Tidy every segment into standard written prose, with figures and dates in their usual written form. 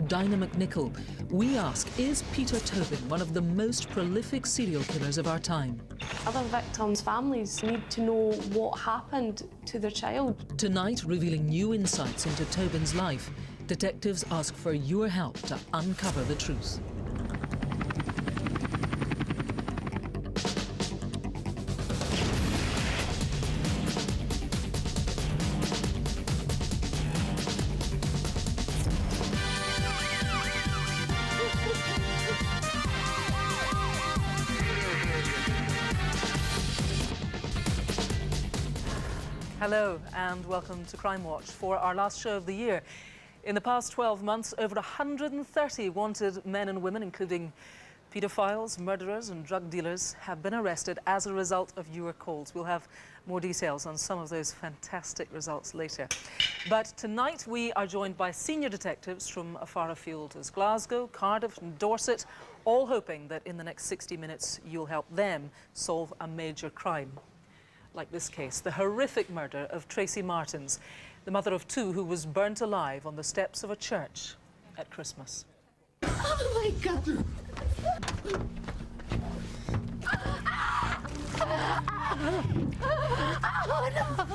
Dinah McNichol, we ask, is Peter Tobin one of the most prolific serial killers of our time? Other victims' families need to know what happened to their child. Tonight, revealing new insights into Tobin's life, detectives ask for your help to uncover the truth. Hello and welcome to Crimewatch for our last show of the year. In the past 12 months, over 130 wanted men and women, including paedophiles, murderers and drug dealers, have been arrested as a result of your calls. We'll have more details on some of those fantastic results later. But tonight we are joined by senior detectives from afar afield as Glasgow, Cardiff and Dorset, all hoping that in the next 60 minutes you'll help them solve a major crime. Like this case, the horrific murder of Tracy Martins, the mother of two who was burnt alive on the steps of a church at Christmas. Oh my God! Oh no!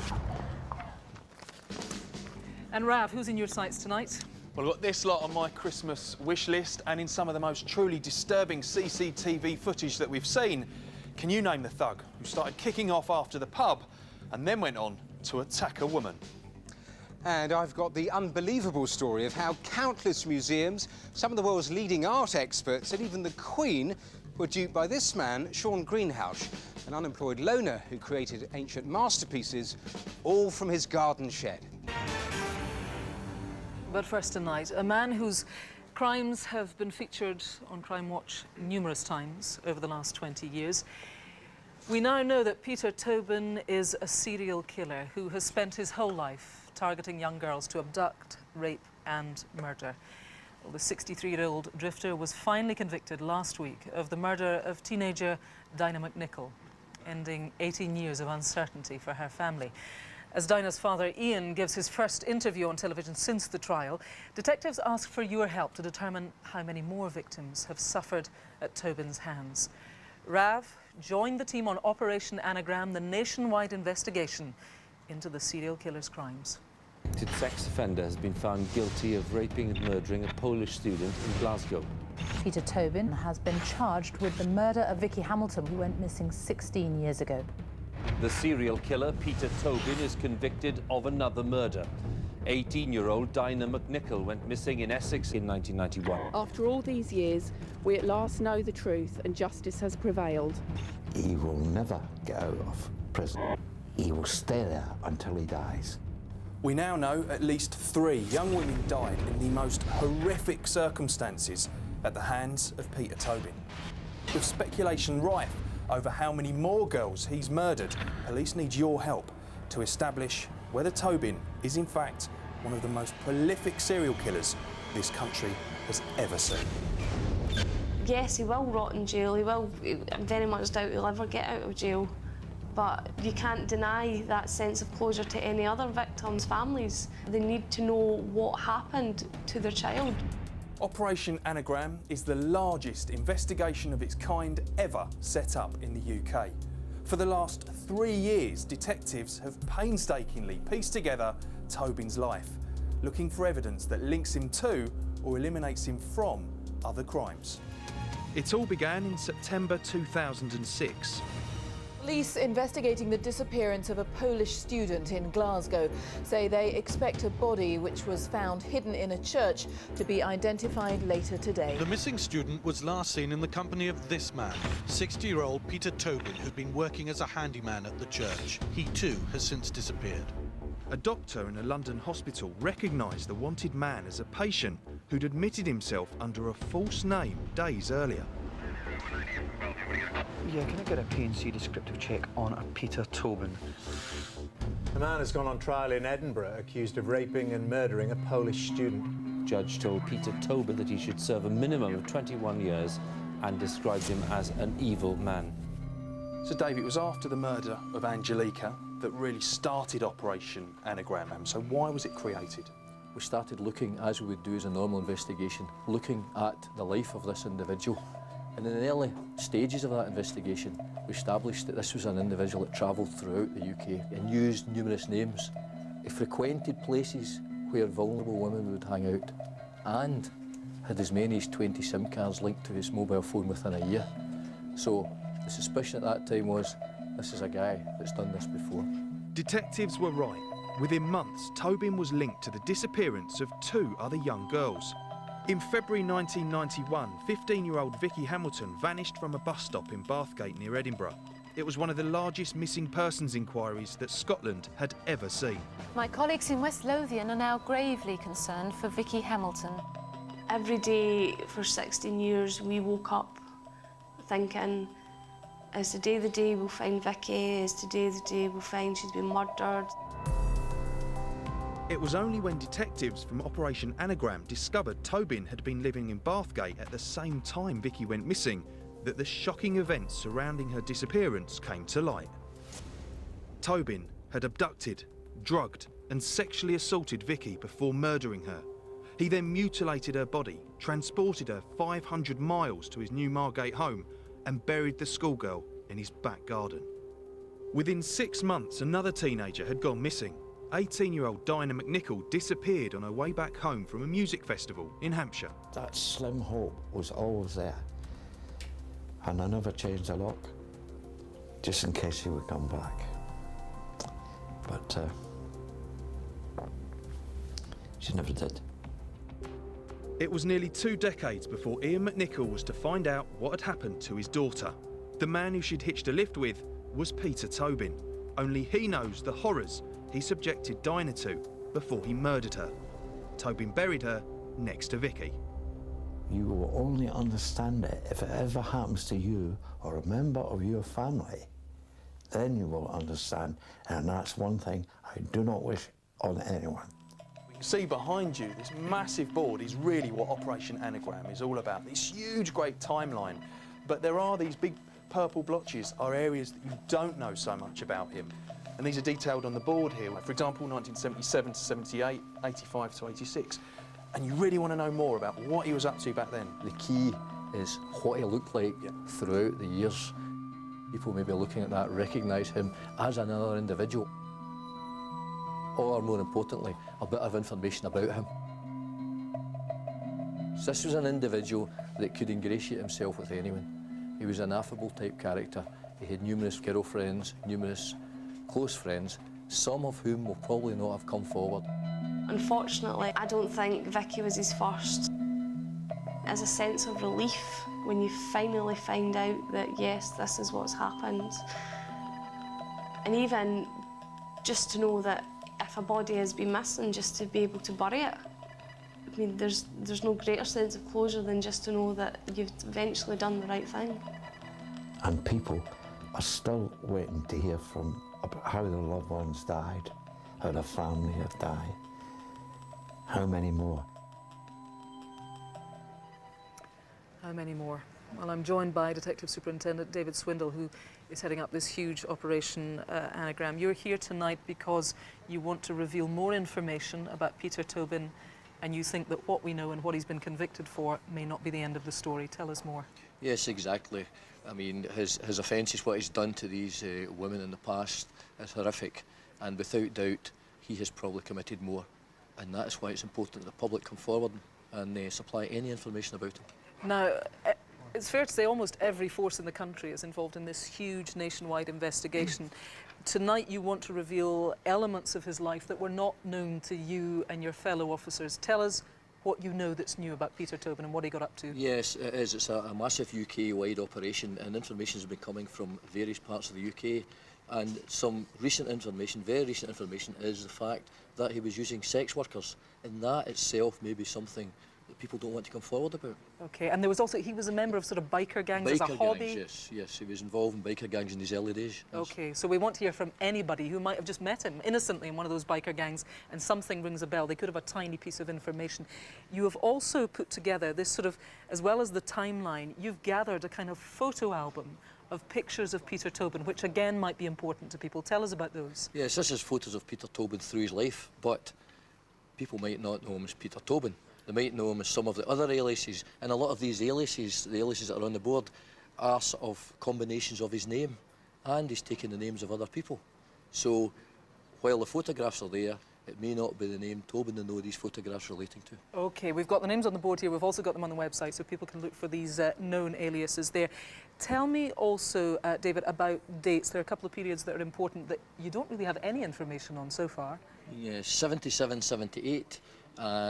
And Rav, who's in your sights tonight? Well, I've got this lot on my Christmas wish list, and in some of the most truly disturbing CCTV footage that we've seen. Can you name the thug who started kicking off after the pub and then went on to attack a woman? And I've got the unbelievable story of how countless museums, some of the world's leading art experts and even the Queen were duped by this man, Sean Greenhalgh, an unemployed loner who created ancient masterpieces, all from his garden shed. But first tonight, a man whose crimes have been featured on Crimewatch numerous times over the last 20 years. We now know that Peter Tobin is a serial killer who has spent his whole life targeting young girls to abduct, rape and murder. Well, the 63-year-old drifter was finally convicted last week of the murder of teenager Dinah McNichol, ending 18 years of uncertainty for her family. As Dinah's father, Ian, gives his first interview on television since the trial, detectives ask for your help to determine how many more victims have suffered at Tobin's hands. Rav joined the team on Operation Anagram, the nationwide investigation into the serial killer's crimes. The sex offender has been found guilty of raping and murdering a Polish student in Glasgow. Peter Tobin has been charged with the murder of Vicky Hamilton, who went missing 16 years ago. The serial killer, Peter Tobin, is convicted of another murder. 18-year-old Dinah McNichol went missing in Essex in 1991. After all these years, we at last know the truth and justice has prevailed. He will never get out of prison. He will stay there until he dies. We now know at least 3 young women died in the most horrific circumstances at the hands of Peter Tobin. With speculation rife over how many more girls he's murdered, police need your help to establish whether Tobin is in fact one of the most prolific serial killers this country has ever seen. Yes, he will rot in jail. I very much doubt he'll ever get out of jail. But you can't deny that sense of closure to any other victims' families. They need to know what happened to their child. Operation Anagram is the largest investigation of its kind ever set up in the UK. For the last 3 years, detectives have painstakingly pieced together Tobin's life, looking for evidence that links him to or eliminates him from other crimes. It all began in September 2006. Police investigating the disappearance of a Polish student in Glasgow say they expect a body which was found hidden in a church to be identified later today. The missing student was last seen in the company of this man, 60-year-old Peter Tobin, who'd been working as a handyman at the church. He too has since disappeared. A doctor in a London hospital recognised the wanted man as a patient who'd admitted himself under a false name days earlier. Yeah, can I get a P&C descriptive check on a Peter Tobin? The man has gone on trial in Edinburgh, accused of raping and murdering a Polish student. Judge told Peter Tobin that he should serve a minimum of 21 years and described him as an evil man. So, Dave, it was after the murder of Angelica that really started Operation Anagram. So why was it created? We started looking, as we would do as a normal investigation, looking at the life of this individual. And in the early stages of that investigation, we established that this was an individual that travelled throughout the UK and used numerous names. He frequented places where vulnerable women would hang out and had as many as 20 SIM cards linked to his mobile phone within a year. So the suspicion at that time was, this is a guy that's done this before. Detectives were right. Within months, Tobin was linked to the disappearance of 2 other young girls. In February 1991, 15-year-old Vicky Hamilton vanished from a bus stop in Bathgate near Edinburgh. It was one of the largest missing persons inquiries that Scotland had ever seen. My colleagues in West Lothian are now gravely concerned for Vicky Hamilton. Every day for 16 years, we woke up thinking, is today the day we'll find Vicky? Is today the day we'll find she's been murdered? It was only when detectives from Operation Anagram discovered Tobin had been living in Bathgate at the same time Vicky went missing that the shocking events surrounding her disappearance came to light. Tobin had abducted, drugged and sexually assaulted Vicky before murdering her. He then mutilated her body, transported her 500 miles to his new Margate home and buried the schoolgirl in his back garden. Within 6 months, another teenager had gone missing. 18-year-old Dinah McNichol disappeared on her way back home from a music festival in Hampshire. That slim hope was always there. And I never changed the lock, just in case he would come back. But she never did. It was nearly 2 decades before Ian McNichol was to find out what had happened to his daughter. The man who she'd hitched a lift with was Peter Tobin. Only he knows the horrors he subjected Dinah to before he murdered her. Tobin buried her next to Vicky. You will only understand it if it ever happens to you or a member of your family. Then you will understand, and that's one thing I do not wish on anyone. You can see behind you, this massive board is really what Operation Anagram is all about. This huge, great timeline. But there are these big purple blotches are areas that you don't know so much about him. And these are detailed on the board here. For example, 1977 to 78, 85 to 86. And you really want to know more about what he was up to back then. The key is what he looked like throughout the years. People may be looking at that, recognise him as another individual. Or more importantly, a bit of information about him. So this was an individual that could ingratiate himself with anyone. He was an affable type character. He had numerous girlfriends, numerous close friends, some of whom will probably not have come forward. Unfortunately, I don't think Vicky was his first. As a sense of relief when you finally find out that, yes, this is what's happened. And even just to know that if a body has been missing, just to be able to bury it. I mean, there's no greater sense of closure than just to know that you've eventually done the right thing. And people are still waiting to hear from about how their loved ones died, how their family have died. How many more? How many more? Well, I'm joined by Detective Superintendent David Swindle, who is heading up this huge Operation Anagram. You're here tonight because you want to reveal more information about Peter Tobin, and you think that what we know and what he's been convicted for may not be the end of the story. Tell us more. Yes, exactly. I mean, his offences, what he's done to these women in the past is horrific, and without doubt, he has probably committed more. And that's why it's important that the public come forward and supply any information about him. Now, it's fair to say almost every force in the country is involved in this huge nationwide investigation. Tonight you want to reveal elements of his life that were not known to you and your fellow officers. Tell us what you know that's new about Peter Tobin and what he got up to. Yes, it is. It's a massive UK-wide operation, and information has been coming from various parts of the UK. And some recent information, very recent information, is the fact that he was using sex workers, and that itself may be something that people don't want to come forward about. Okay, and there was also, he was a member of sort of biker gangs as a hobby? Yes, he was involved in biker gangs in his early days. Yes. Okay, so we want to hear from anybody who might have just met him innocently in one of those biker gangs and something rings a bell. They could have a tiny piece of information. You have also put together this sort of, as well as the timeline, you've gathered a kind of photo album of pictures of Peter Tobin, which again might be important to people. Tell us about those. Yes, this is photos of Peter Tobin through his life, but people might not know him as Peter Tobin. They might know him as some of the other aliases, and a lot of these aliases, the aliases that are on the board, are sort of combinations of his name, and he's taken the names of other people. So while the photographs are there, it may not be the name Tobin they know these photographs relating to. OK, we've got the names on the board here. We've also got them on the website, so people can look for these known aliases there. Tell me also, David, about dates. There are a couple of periods that are important that you don't really have any information on so far. Yes, 77, 78,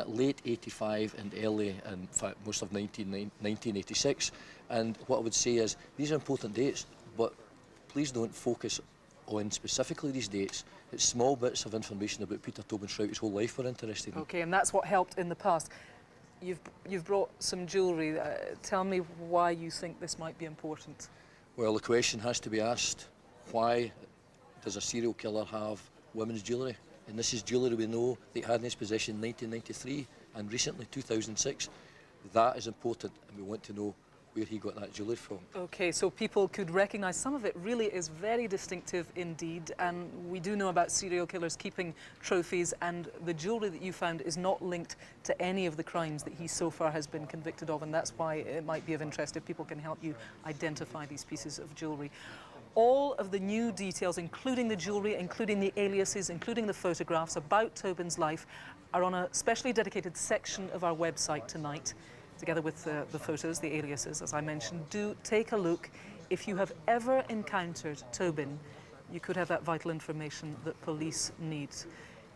late 85 and early, in fact, most of 1986. And what I would say is, these are important dates, but please don't focus on specifically these dates. It's small bits of information about Peter Tobin throughout his whole life we're interested in. OK, and that's what helped in the past. You've brought some jewellery. Tell me why you think this might be important. Well, the question has to be asked, why does a serial killer have women's jewellery? And this is jewellery we know that he had in his possession in 1993 and recently 2006. That is important, and we want to know where he got that jewellery from. OK, so people could recognise some of it really is very distinctive indeed, and we do know about serial killers keeping trophies, and the jewellery that you found is not linked to any of the crimes that he so far has been convicted of, and that's why it might be of interest if people can help you identify these pieces of jewellery. All of the new details, including the jewellery, including the aliases, including the photographs about Tobin's life, are on a specially dedicated section of our website tonight, together with the photos, the aliases, as I mentioned. Do take a look. If you have ever encountered Tobin, you could have that vital information that police need.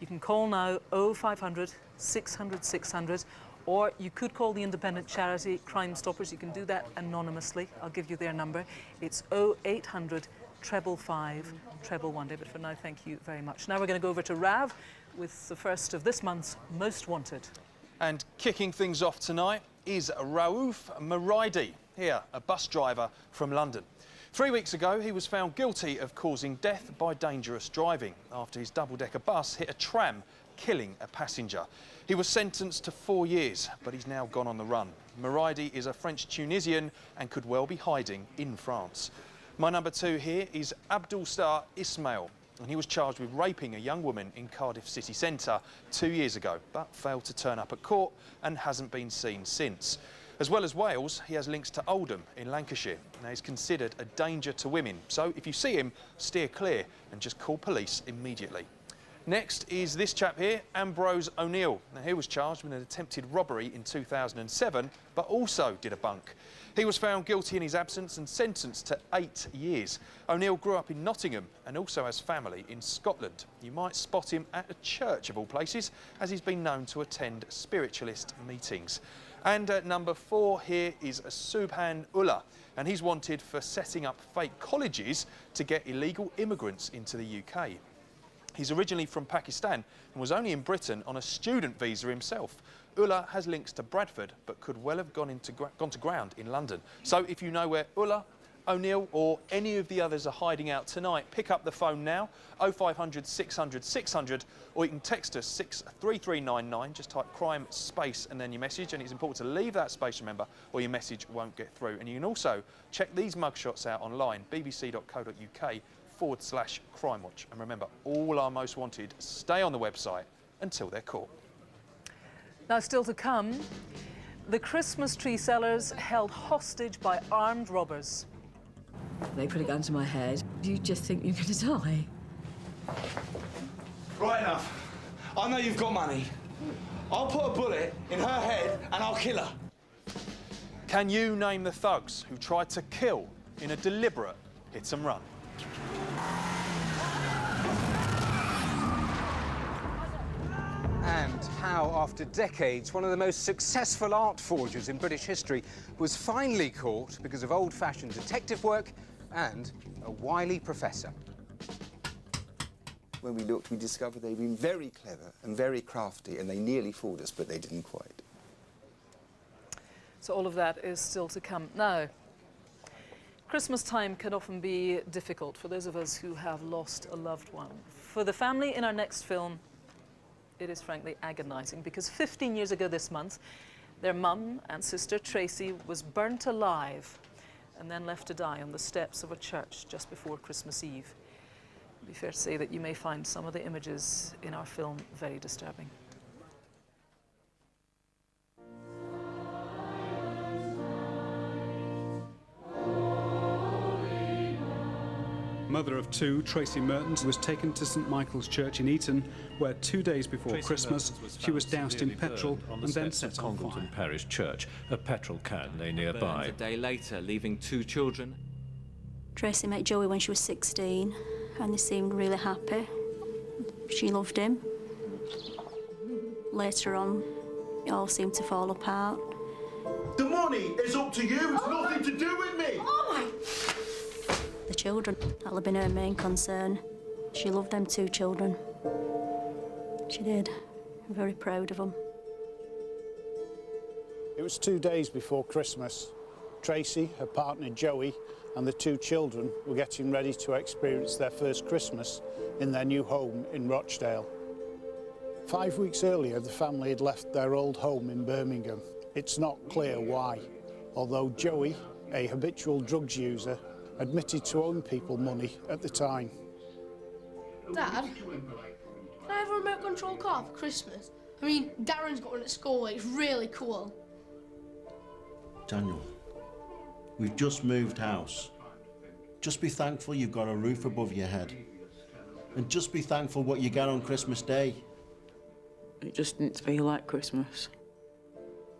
You can call now 0500 600 600, or you could call the independent charity Crime Stoppers. You can do that anonymously. I'll give you their number. It's 0800 555 111. David, for now, thank you very much. Now we're going to go over to Rav with the first of this month's Most Wanted. And kicking things off tonight is Raouf Meraidi, here, a bus driver from London. 3 weeks ago, he was found guilty of causing death by dangerous driving after his double-decker bus hit a tram, killing a passenger. He was sentenced to 4 years, but he's now gone on the run. Meraidi is a French-Tunisian and could well be hiding in France. My number two here is Abdul Star Ismail, and he was charged with raping a young woman in Cardiff city centre 2 years ago, but failed to turn up at court and hasn't been seen since. As well as Wales, he has links to Oldham in Lancashire. Now, he's considered a danger to women, so if you see him, steer clear and just call police immediately. Next is this chap here, Ambrose O'Neill. Now, he was charged with an attempted robbery in 2007, but also did a bunk. He was found guilty in his absence and sentenced to 8 years. O'Neill grew up in Nottingham and also has family in Scotland. You might spot him at a church of all places, as he's been known to attend spiritualist meetings. And at number 4 here is Subhan Ullah, and he's wanted for setting up fake colleges to get illegal immigrants into the UK. He's originally from Pakistan and was only in Britain on a student visa himself. Ullah has links to Bradford, but could well have gone to ground in London. So if you know where Ullah, O'Neill or any of the others are hiding out tonight, pick up the phone now, 0500 600 600, or you can text us 63399, just type crime space and then your message, and it's important to leave that space, remember, or your message won't get through. And you can also check these mugshots out online, bbc.co.uk/Crimewatch. And remember, all our most wanted stay on the website until they're caught. Now, still to come, the Christmas tree sellers held hostage by armed robbers. They put a gun to my head. Do you just think you're going to die? Right enough. I know you've got money. I'll put a bullet in her head and I'll kill her. Can you name the thugs who tried to kill in a deliberate hit and run? And how, after decades, one of the most successful art forgers in British history was finally caught because of old-fashioned detective work and a wily professor. When we looked, we discovered they'd been very clever and very crafty, and they nearly fooled us, but they didn't quite. So all of that is still to come. Now, Christmas time can often be difficult for those of us who have lost a loved one. For the family in our next film, it is frankly agonising, because 15 years ago this month, their mum and sister Tracy was burnt alive and then left to die on the steps of a church just before Christmas Eve. It'd be fair to say that you may find some of the images in our film very disturbing. mother of two, Tracy Mertens, was taken to St Michael's Church in Eton, where 2 days before Christmas she was doused in petrol and then set on fire. Congleton Parish Church. A petrol can lay nearby. A day later, leaving 2 children. Tracy met Joey when she was 16, and they seemed really happy. She loved him. Later on, it all seemed to fall apart. The money is up to you. It's nothing to do with me. Oh my! The children, that'll have been her main concern. She loved them 2 children. She did. I'm very proud of them. It was 2 days before Christmas. Tracy, her partner Joey, and the 2 children were getting ready to experience their first Christmas in their new home in Rochdale. 5 weeks earlier, the family had left their old home in Birmingham. It's not clear why, although Joey, a habitual drugs user, admitted to owing people money at the time. Dad, can I have a remote control car for Christmas? I mean, Darren's got one at school, it's really cool. Daniel, we've just moved house. Just be thankful you've got a roof above your head. And just be thankful what you get on Christmas Day. It just didn't feel like Christmas.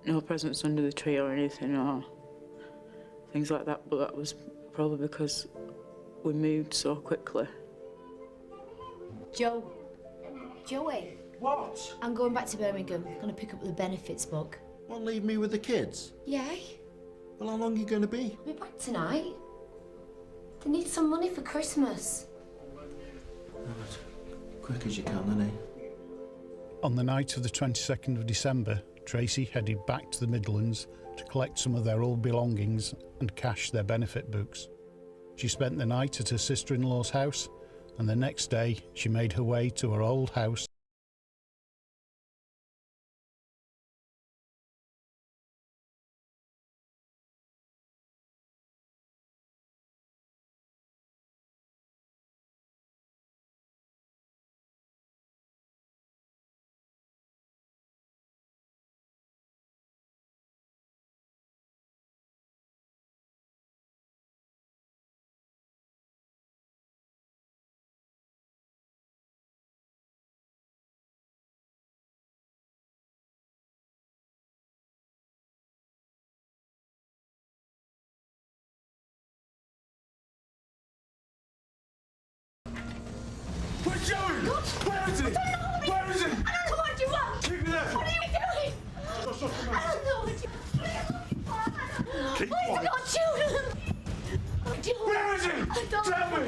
No presents under the tree or anything, or things like that, but that was probably because we moved so quickly. Joey. What? I'm going back to Birmingham. I'm going to pick up the benefits book. Want to leave me with the kids? Yeah. Well, how long are you going to be? I'll be back tonight. They need some money for Christmas. Right. Quick as you can, then, On the night of the 22nd of December, Tracy headed back to the Midlands to collect some of their old belongings and cash their benefit books. She spent the night at her sister-in-law's house, and the next day she made her way to her old house. Where's Joey? Where is he? Where is he? I don't know what you want! Keep me there! What are you doing? I don't know what you want! Keep Where's quiet. your children? Where is he? Tell me!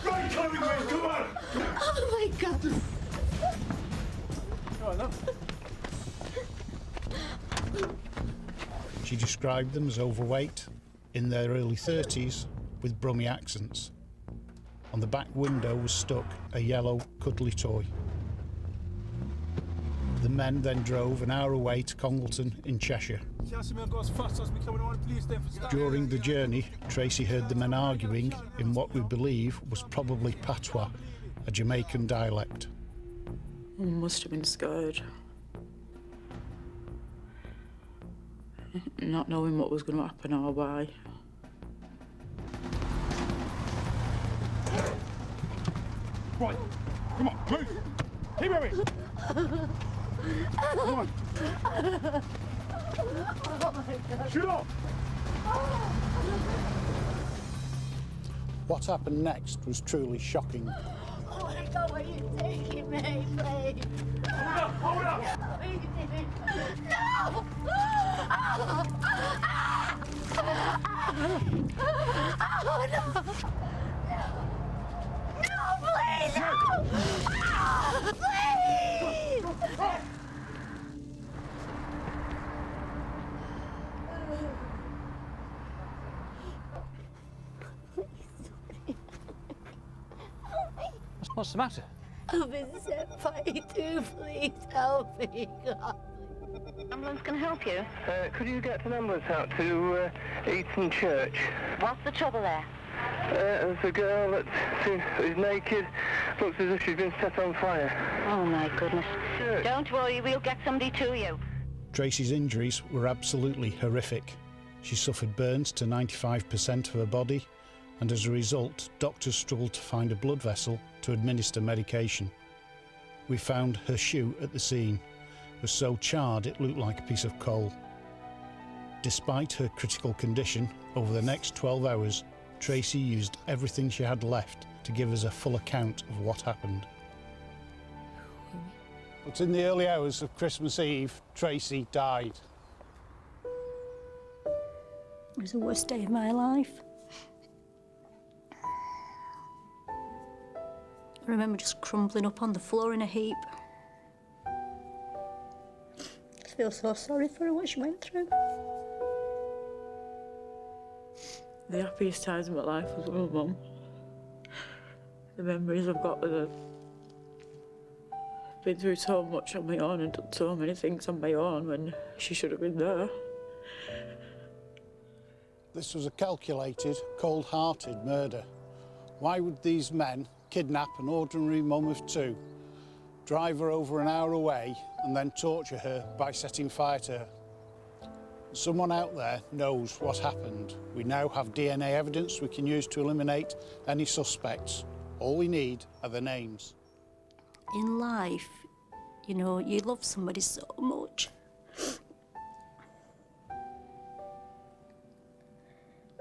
Right, come with me, come on! Oh my God! She described them as overweight, in their early 30s, with Brummie accents. On the back window was stuck a yellow, cuddly toy. The men then drove an hour away to Congleton in Cheshire. During the journey, Tracy heard the men arguing in what we believe was probably patois, a Jamaican dialect. Mum must have been scared. Not knowing what was going to happen or why. Right, come on, move! Keep moving! Come on! Shoot off! What happened next was truly shocking. Oh my God, where are you taking me, please? Hold up! No! Oh, no! No, please! No! Please! What's the matter? I've been set by you. Please help me, God. Ambulance can help you. Could you get an ambulance out to Eton Church? What's the trouble there? There's a girl that is naked, looks as if she's been set on fire. Oh, my goodness. Church. Don't worry, we'll get somebody to you. Tracy's injuries were absolutely horrific. She suffered burns to 95% of her body, and as a result, doctors struggled to find a blood vessel to administer medication. We found her shoe at the scene. It was so charred it looked like a piece of coal. Despite her critical condition, over the next 12 hours, Tracy used everything she had left to give us a full account of what happened. But in the early hours of Christmas Eve, Tracy died. It was the worst day of my life. I remember just crumbling up on the floor in a heap. I feel so sorry for her, what she went through. The happiest times of my life was with my mum. The memories I've got with her. I've been through so much on my own and done so many things on my own when she should have been there. This was a calculated, cold-hearted murder. Why would these men kidnap an ordinary mum of two, drive her over an hour away and then torture her by setting fire to her? Someone out there knows what happened. We now have DNA evidence we can use to eliminate any suspects. All we need are the names. In life, you know, you love somebody so much.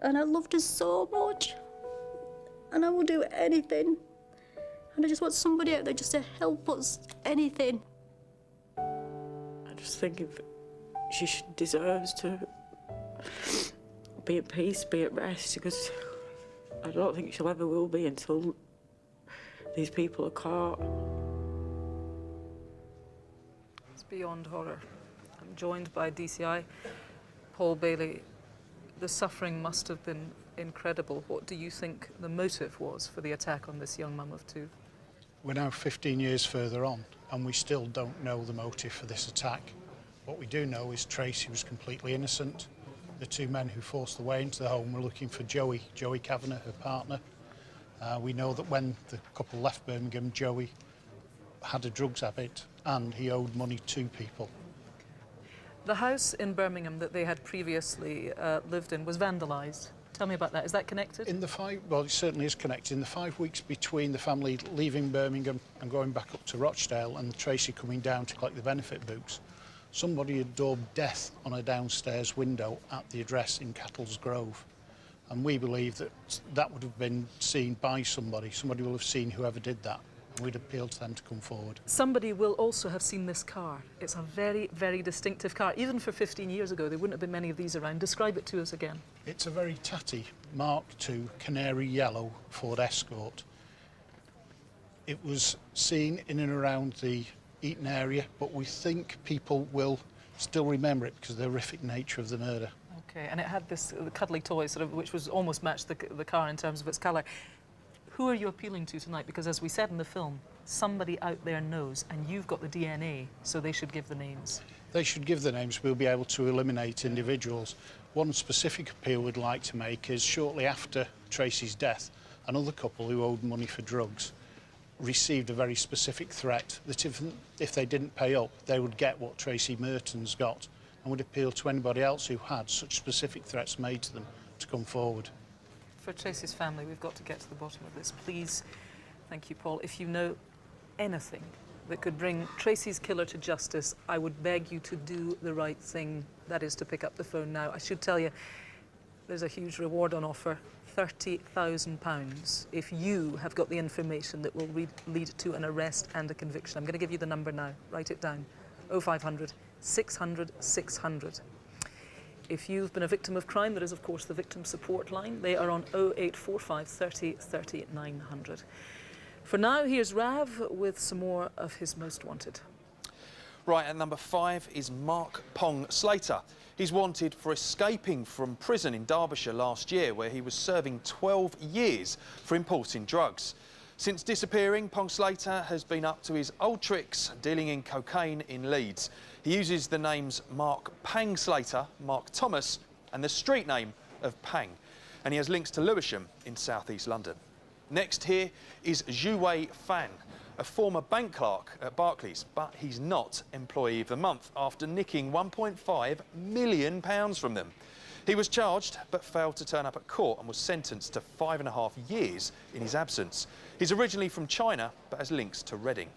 And I loved her so much. And I will do anything. And I just want somebody out there just to help us, anything. I just think if she deserves to be at peace, be at rest, because I don't think she'll ever will be until these people are caught. It's beyond horror. I'm joined by DCI Paul Bailey. The suffering must have been incredible. What do you think the motive was for the attack on this young mum of two? We're now 15 years further on and we still don't know the motive for this attack. What we do know is Tracy was completely innocent. The two men who forced their way into the home were looking for Joey Kavanagh, her partner. We know that when the couple left Birmingham, Joey had a drugs habit and he owed money to people. The house in Birmingham that they had previously lived in was vandalised. Tell me about that. Is that connected? Well, it certainly is connected. In the 5 weeks between the family leaving Birmingham and going back up to Rochdale and Tracy coming down to collect the benefit books, somebody had daubed death on a downstairs window at the address in Cattle's Grove. And we believe that that would have been seen by somebody. Somebody will have seen whoever did that. We'd appeal to them to come forward. Somebody will also have seen this car. It's a very, very distinctive car. Even for 15 years ago, there wouldn't have been many of these around. Describe it to us again. It's a very tatty Mark II canary yellow Ford Escort. It was seen in and around the Eton area, but we think people will still remember it because of the horrific nature of the murder. Okay, and it had this cuddly toy, sort of, which was almost matched the car in terms of its colour. Who are you appealing to tonight? Because as we said in the film, somebody out there knows, and you've got the DNA, so they should give the names. They should give the names. We'll be able to eliminate individuals. One specific appeal we'd like to make is shortly after Tracy's death, another couple who owed money for drugs received a very specific threat that if they didn't pay up, they would get what Tracy Merton's got, and would appeal to anybody else who had such specific threats made to them to come forward. For Tracy's family, we've got to get to the bottom of this. Please, thank you, Paul. If you know anything that could bring Tracy's killer to justice, I would beg you to do the right thing. That is to pick up the phone now. I should tell you, there's a huge reward on offer, £30,000, if you have got the information that will lead to an arrest and a conviction. I'm going to give you the number now. Write it down. 0500 600 600. If you've been a victim of crime, there is, of course, the victim support line. They are on 0845 30 30 900. For now, here's Rav with some more of his most wanted. Right, at number 5 is Mark Pong Slater. He's wanted for escaping from prison in Derbyshire last year, where he was serving 12 years for importing drugs. Since disappearing, Pong Slater has been up to his old tricks, dealing in cocaine in Leeds. He uses the names Mark Pang Slater, Mark Thomas, and the street name of Pang. And he has links to Lewisham in south-east London. Next here is Zhuwei Fan, a former bank clerk at Barclays, but he's not Employee of the Month after nicking £1.5 million from them. He was charged but failed to turn up at court and was sentenced to 5.5 years in his absence. He's originally from China but has links to Reading.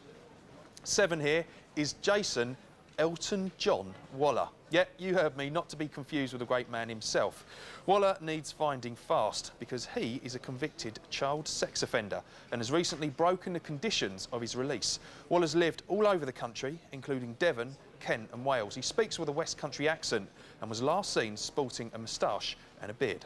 7 here is Jason Elton John Waller. Yeah, you heard me, not to be confused with the great man himself. Waller needs finding fast because he is a convicted child sex offender and has recently broken the conditions of his release. Waller's lived all over the country, including Devon, Kent and Wales. He speaks with a West Country accent and was last seen sporting a moustache and a beard.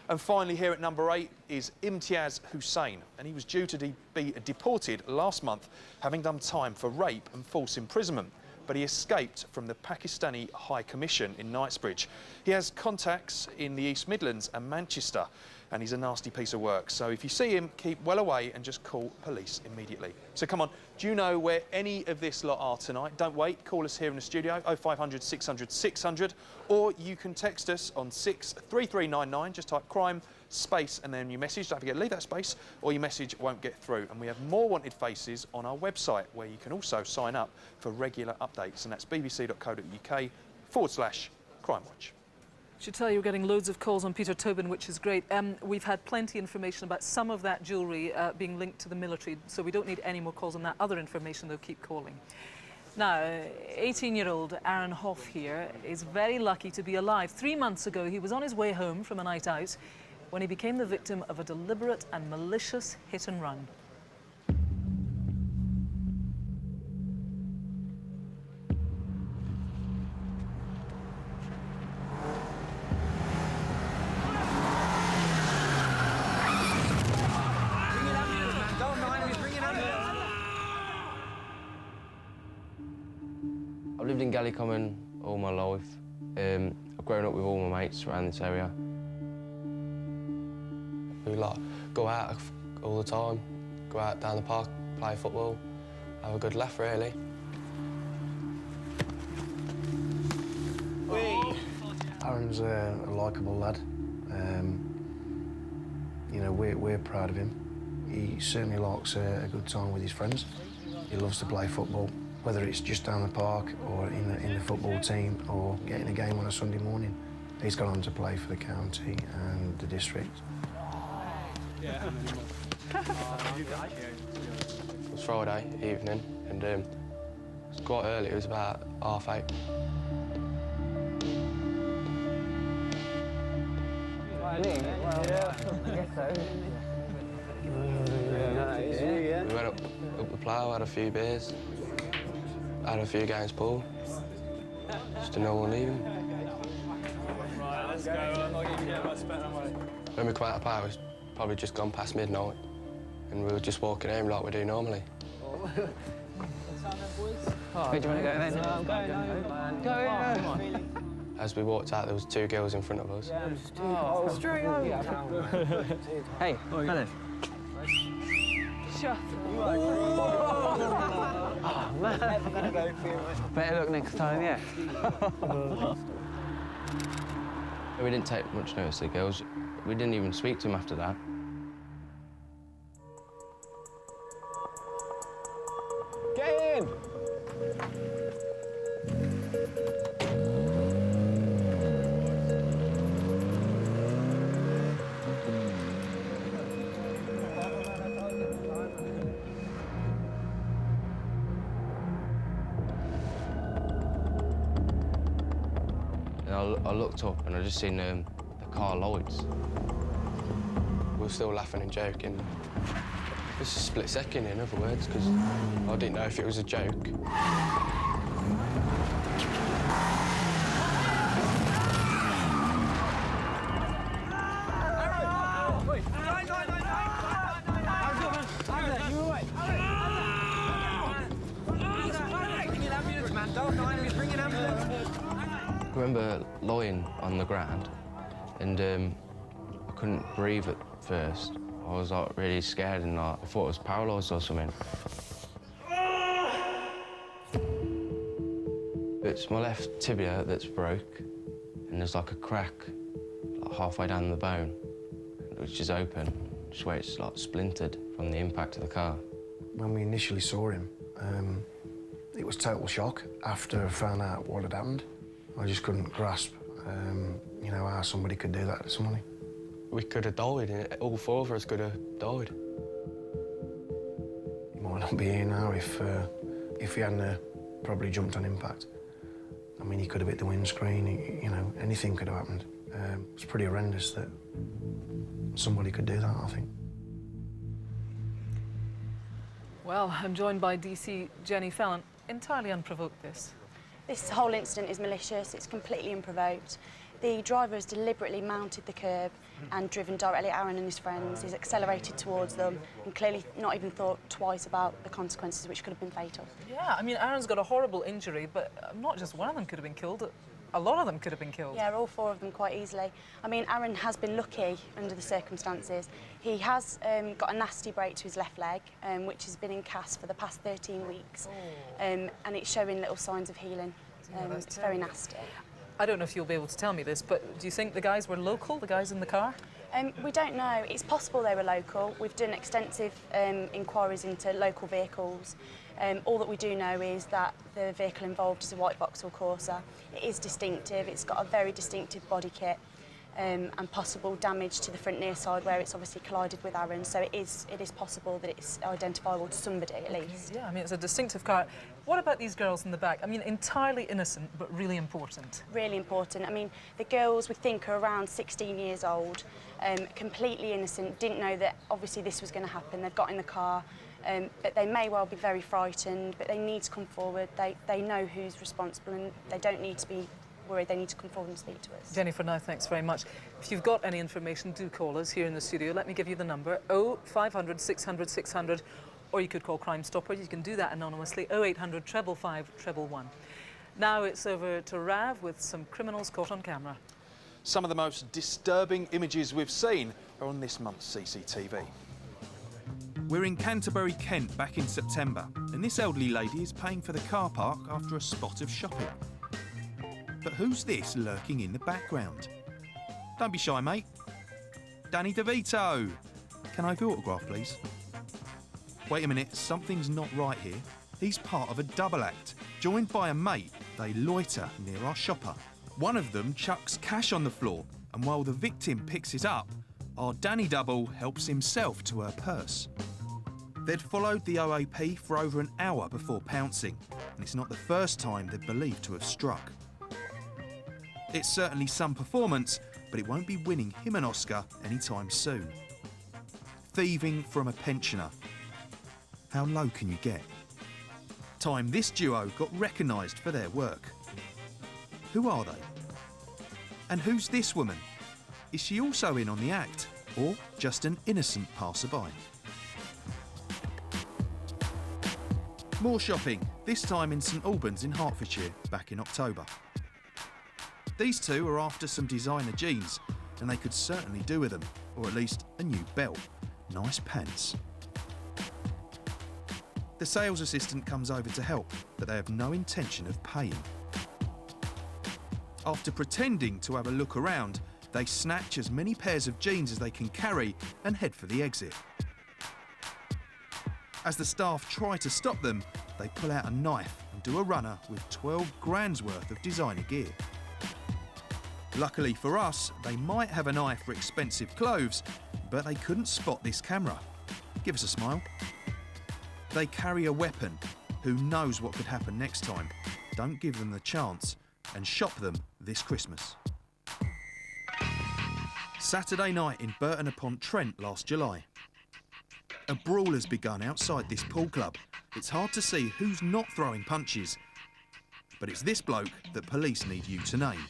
And finally, here at number 8 is Imtiaz Hussain, and he was due to be deported last month, having done time for rape and false imprisonment. But he escaped from the Pakistani High Commission in Knightsbridge. He has contacts in the East Midlands and Manchester, and he's a nasty piece of work. So if you see him, keep well away and just call police immediately. So come on, do you know where any of this lot are tonight? Don't wait, call us here in the studio, 0500 600 600, or you can text us on 63399, just type crime, space and then your message. Don't forget, leave that space or your message won't get through. And we have more wanted faces on our website where you can also sign up for regular updates, and that's bbc.co.uk/Crimewatch. I should tell you, we're getting loads of calls on Peter Tobin, which is great. We've had plenty of information about some of that jewellery being linked to the military, so we don't need any more calls on that. Other information, they'll keep calling. Now, 18-year-old Aaron Hoff here is very lucky to be alive. 3 months ago, he was on his way home from a night out when he became the victim of a deliberate and malicious hit and run. I've lived in Gallycommon all my life. I've grown up with all my mates around this area. We go out all the time, go out down the park, play football, have a good laugh really. Aaron's a likeable lad. You know, we're proud of him. He certainly likes a good time with his friends. He loves to play football, whether it's just down the park or in the football team or getting a game on a Sunday morning. He's gone on to play for the county and the district. It was Friday evening and it was quite early, it was about 8:30. We went up the plough, had a few beers, had a few games pool. Just a normal evening. Right, let's go. I'm not even getting much better. When we come out of plough, it was probably just gone past midnight, and we were just walking home like we do normally. Where do you want to go then? I'm going home, man. Go here. As we walked out, there was 2 girls in front of us. Straight home. Hey, hello. Shut Oh, man. Better look next time, yeah. We didn't take much notice of the girls. We didn't even speak to them after that. Get in! And I looked up and I just seen the car lights. We were still laughing and joking. Just a split second, in other words, because I didn't know if it was a joke. I remember lying on the ground and I couldn't breathe at first. I was like really scared and I thought I was paralysed or something. It's my left tibia that's broke and there's like a crack like halfway down the bone, which is open, just where it's like splintered from the impact of the car. When we initially saw him, it was total shock after I found out what had happened. I just couldn't grasp you know, how somebody could do that to somebody. We could have died, and all four of us could have died. He might not be here now if he hadn't probably jumped on impact. I mean, he could have hit the windscreen, you know, anything could have happened. It's pretty horrendous that somebody could do that, I think. Well, I'm joined by DC Jenny Fallon. Entirely unprovoked, this. This whole incident is malicious, it's completely unprovoked. The driver has deliberately mounted the curb and driven directly at Aaron and his friends. He's accelerated towards them and clearly not even thought twice about the consequences, which could have been fatal. Yeah, I mean, Aaron's got a horrible injury, but not just one of them could have been killed. A lot of them could have been killed. Yeah, all four of them quite easily. I mean, Aaron has been lucky under the circumstances. He has got a nasty break to his left leg, which has been in cast for the past 13 weeks. And it's showing little signs of healing. It's very nasty. I don't know if you'll be able to tell me this, but do you think the guys were local, the guys in the car? We don't know. It's possible they were local. We've done extensive inquiries into local vehicles. All that we do know is that the vehicle involved is a white Vauxhall Corsa. It is distinctive. It's got a very distinctive body kit and possible damage to the front near side where it's obviously collided with Aaron. So it is possible that it's identifiable to somebody at least. Yeah, I mean, it's a distinctive car. What about these girls in the back? I mean, entirely innocent, but really important. Really important. I mean, the girls, we think, are around 16 years old, completely innocent, didn't know that obviously this was going to happen. They've got in the car, but they may well be very frightened, but they need to come forward. They know who's responsible and they don't need to be worried. They need to come forward and speak to us. Jennifer, now, thanks very much. If you've got any information, do call us here in the studio. Let me give you the number, 0500 600 600, or you could call Crime Stopper. You can do that anonymously, 0800 555 111. Now it's over to Rav with some criminals caught on camera. Some of the most disturbing images we've seen are on this month's CCTV. We're in Canterbury, Kent, back in September, and this elderly lady is paying for the car park after a spot of shopping. But who's this lurking in the background? Don't be shy, mate. Danny DeVito. Can I have your autograph, please? Wait a minute, something's not right here. He's part of a double act. Joined by a mate, they loiter near our shopper. One of them chucks cash on the floor, and while the victim picks it up, our Danny double helps himself to her purse. They'd followed the OAP for over an hour before pouncing, and it's not the first time they're believed to have struck. It's certainly some performance, but it won't be winning him an Oscar anytime soon. Thieving from a pensioner. How low can you get? Time this duo got recognised for their work. Who are they? And who's this woman? Is she also in on the act, or just an innocent passerby? More shopping, this time in St Albans in Hertfordshire, back in October. These two are after some designer jeans, and they could certainly do with them, or at least a new belt. Nice pants. The sales assistant comes over to help, but they have no intention of paying. After pretending to have a look around, they snatch as many pairs of jeans as they can carry and head for the exit. As the staff try to stop them, they pull out a knife and do a runner with 12 grand's worth of designer gear. Luckily for us, they might have an eye for expensive clothes, but they couldn't spot this camera. Give us a smile. They carry a weapon. Who knows what could happen next time? Don't give them the chance and shop them this Christmas. Saturday night in Burton-upon-Trent last July. A brawl has begun outside this pool club. It's hard to see who's not throwing punches, but it's this bloke that police need you to name.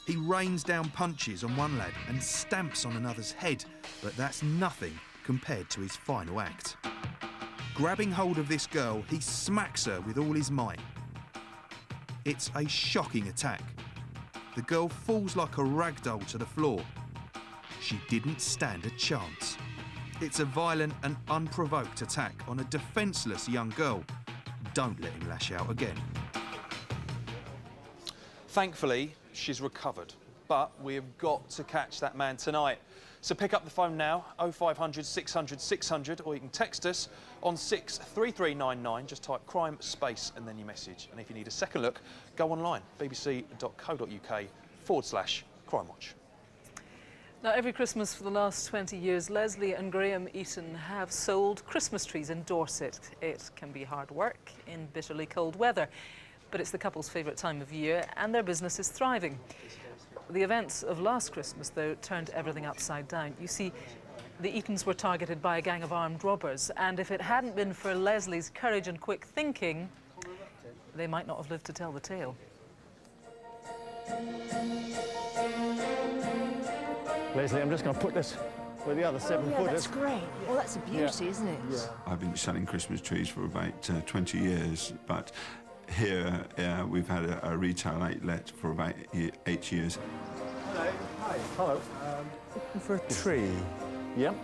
He rains down punches on one lad and stamps on another's head, but that's nothing compared to his final act. Grabbing hold of this girl, he smacks her with all his might. It's a shocking attack. The girl falls like a rag doll to the floor. She didn't stand a chance. It's a violent and unprovoked attack on a defenceless young girl. Don't let him lash out again. Thankfully, she's recovered. but we've got to catch that man tonight. So pick up the phone now, 0500 600 600, or you can text us on 63399. Just type crime space and then your message. And if you need a second look, go online, bbc.co.uk/Crimewatch. Now, every Christmas for the last 20 years, Leslie and Graham Eaton have sold Christmas trees in Dorset. It can be hard work in bitterly cold weather, but it's the couple's favourite time of year and their business is thriving. The events of last Christmas, though, turned everything upside down. You see, the Eatons were targeted by a gang of armed robbers, and if it hadn't been for Leslie's courage and quick thinking, they might not have lived to tell the tale. Leslie, I'm just going to put this with the other 7-footers. That's great. Well, that's a beauty, isn't it? Yeah. I've been selling Christmas trees for about 20 years, but here we've had a retail outlet for about 8 years. Hello. Hi. Hello. Looking for a tree. Yep.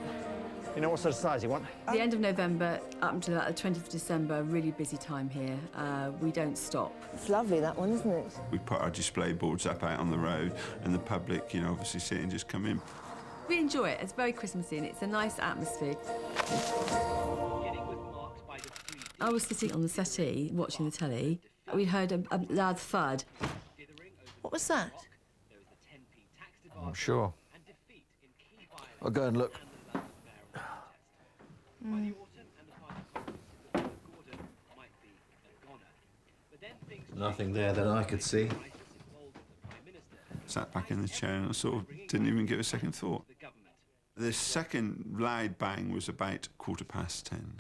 You know what sort of size you want? The end of November up until about the 20th of December, really busy time here. We don't stop. It's lovely, that one, isn't it? We put our display boards up out on the road, and the public, you know, obviously see it and just come in. We enjoy it. It's very Christmassy and it's a nice atmosphere. I was sitting on the settee watching the telly. We heard a loud thud. What was that? I'm sure. I'll go and look. Nothing there that I could see. Sat back in the chair and I sort of didn't even give a second thought. The second loud bang was about 10:15.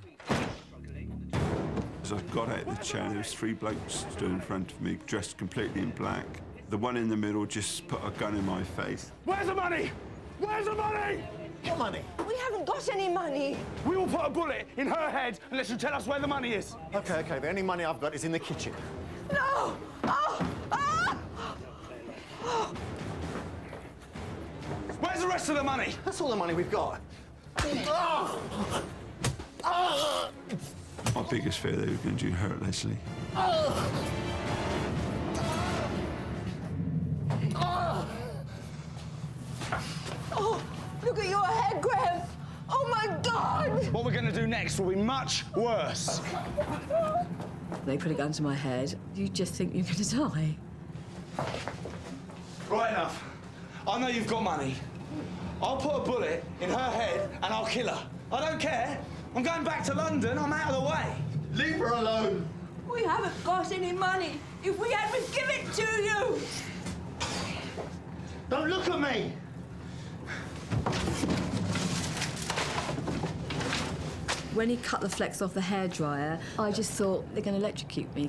As I got out of the chair, there was 3 blokes stood in front of me, dressed completely in black. The one in the middle just put a gun in my face. Where's the money? Where's the money? What money? We haven't got any money. We will put a bullet in her head unless you tell us where the money is. OK, the only money I've got is in the kitchen. No! Oh! Ah! Oh! Where's the rest of the money? That's all the money we've got. Oh! Oh! My biggest fear they were going to do hurt Leslie. Oh! Oh! Look at your head, Graham! Oh, my God! What we're going to do next will be much worse. They put a gun to my head. You just think you're going to die. Right enough. I know you've got money. I'll put a bullet in her head and I'll kill her. I don't care. I'm going back to London. I'm out of the way. Leave her alone. We haven't got any money. If we had, we'd give it to you. Don't look at me. When he cut the flex off the hairdryer, I just thought, they're going to electrocute me.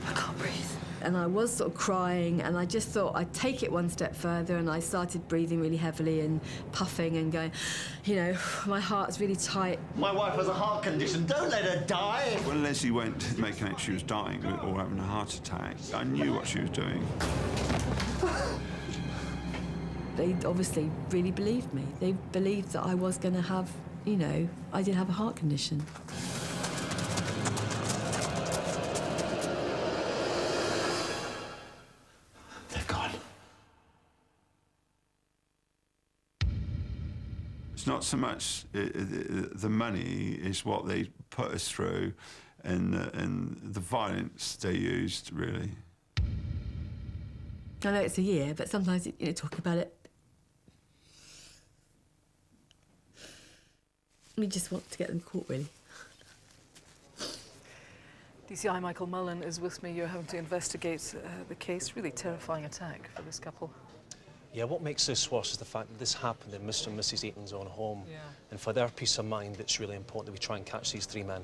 I can't breathe. And I was sort of crying, and I just thought I'd take it one step further, and I started breathing really heavily and puffing and going, you know, my heart's really tight. My wife has a heart condition. Don't let her die. When Leslie went making out she was dying or having a heart attack, I knew what she was doing. They obviously really believed me. They believed that I was going to have, you know, I did have a heart condition. They're gone. It's not so much the money, is what they put us through and the violence they used, really. I know it's a year, but sometimes, you know, talking about it, we just want to get them caught, really. DCI Michael Mullen is with me. You're having to investigate the case. Really terrifying attack for this couple. Yeah, what makes this worse is the fact that this happened in Mr. and Mrs. Eaton's own home. Yeah. And for their peace of mind, it's really important that we try and catch these 3 men.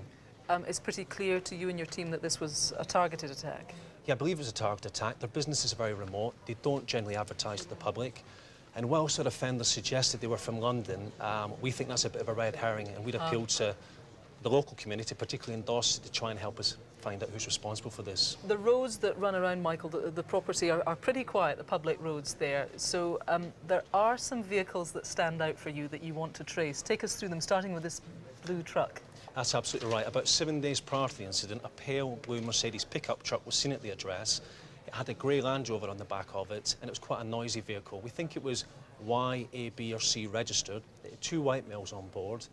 It's pretty clear to you and your team that this was a targeted attack. Yeah, I believe it was a targeted attack. Their business is very remote. They don't generally advertise to the public. And whilst their offenders suggested they were from London, we think that's a bit of a red herring, and we'd appeal to the local community, particularly in Dorset, to try and help us find out who's responsible for this. The roads that run around, Michael, the property are pretty quiet, the public roads there. So there are some vehicles that stand out for you that you want to trace. Take us through them, starting with this blue truck. That's absolutely right. About 7 days prior to the incident, a pale blue Mercedes pickup truck was seen at the address. It had a grey Land Rover on the back of it, and it was quite a noisy vehicle. We think it was Y, A, B or C registered. It had 2 white males on board,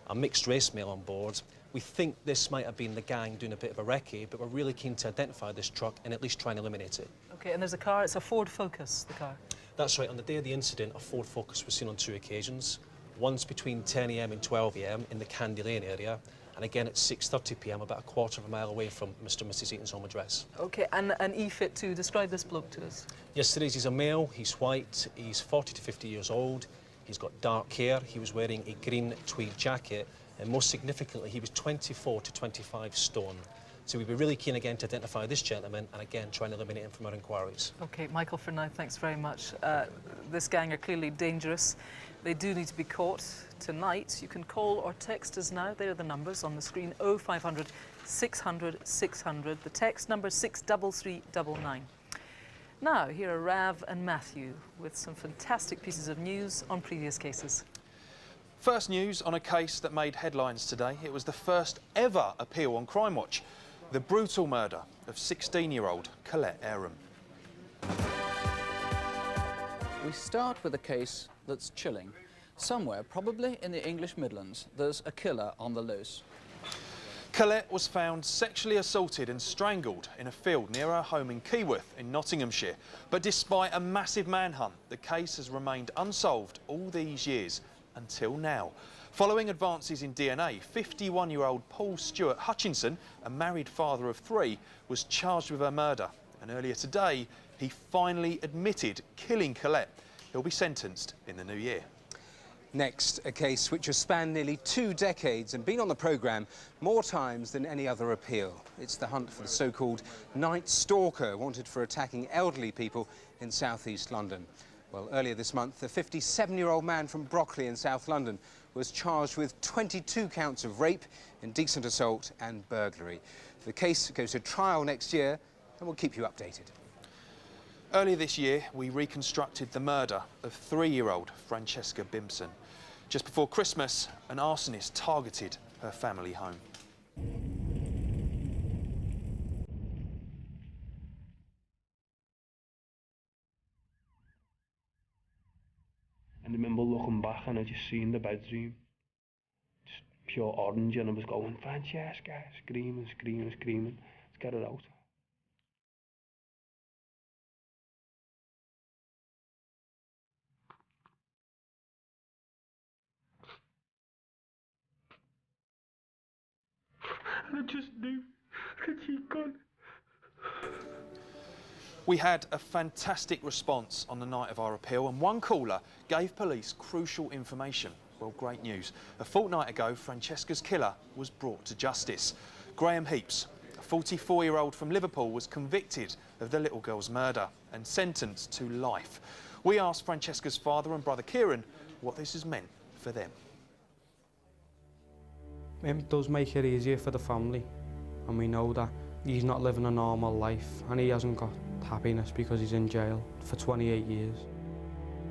a mixed race male on board. We think this might have been the gang doing a bit of a recce, but we're really keen to identify this truck and at least try and eliminate it. OK, and there's a car, it's a Ford Focus, the car. That's right. On the day of the incident, a Ford Focus was seen on 2 occasions. Once between 10 a.m. and 12 a.m. in the Candy Lane area, and again at 6:30 p.m. about a quarter of a mile away from Mr. and Mrs. Eaton's home address. OK, and E-Fit too. Describe this bloke to us. Yes, there is. He's a male, he's white, he's 40 to 50 years old, he's got dark hair, he was wearing a green tweed jacket, and most significantly, he was 24 to 25 stone. So we'd be really keen again to identify this gentleman and again try and eliminate him from our inquiries. OK, Michael, for now, thanks very much. This gang are clearly dangerous. They do need to be caught. Tonight, you can call or text us now. There are the numbers on the screen, 0500 600 600. The text number 63399. Now, here are Rav and Matthew with some fantastic pieces of news on previous cases. First news on a case that made headlines today. It was the first ever appeal on Crimewatch. The brutal murder of 16-year-old Colette Aram. We start with a case that's chilling. Somewhere, probably in the English Midlands, there's a killer on the loose. Colette was found sexually assaulted and strangled in a field near her home in Keyworth in Nottinghamshire. But despite a massive manhunt, the case has remained unsolved all these years until now. Following advances in DNA, 51-year-old Paul Stewart Hutchinson, a married father of 3, was charged with her murder. And earlier today, he finally admitted killing Colette. He'll be sentenced in the new year. Next, a case which has spanned nearly 2 decades and been on the programme more times than any other appeal. It's the hunt for the so-called night stalker wanted for attacking elderly people in south-east London. Well, earlier this month, a 57-year-old man from Brockley in South London was charged with 22 counts of rape, indecent assault and burglary. The case goes to trial next year and we'll keep you updated. Earlier this year, we reconstructed the murder of 3-year-old Francesca Bimpson. Just before Christmas, an arsonist targeted her family home. And I remember looking back and I just seen the bedroom, just pure orange, and I was going, Francesca, screaming, screaming, screaming, let's get her out. And I just knew that she'd gone. We had a fantastic response on the night of our appeal, and one caller gave police crucial information. Well, great news. A fortnight ago, Francesca's killer was brought to justice. Graham Heaps, a 44-year-old from Liverpool, was convicted of the little girl's murder and sentenced to life. We asked Francesca's father and brother Kieran what this has meant for them. It does make it easier for the family, and we know that he's not living a normal life and he hasn't got happiness because he's in jail for 28 years.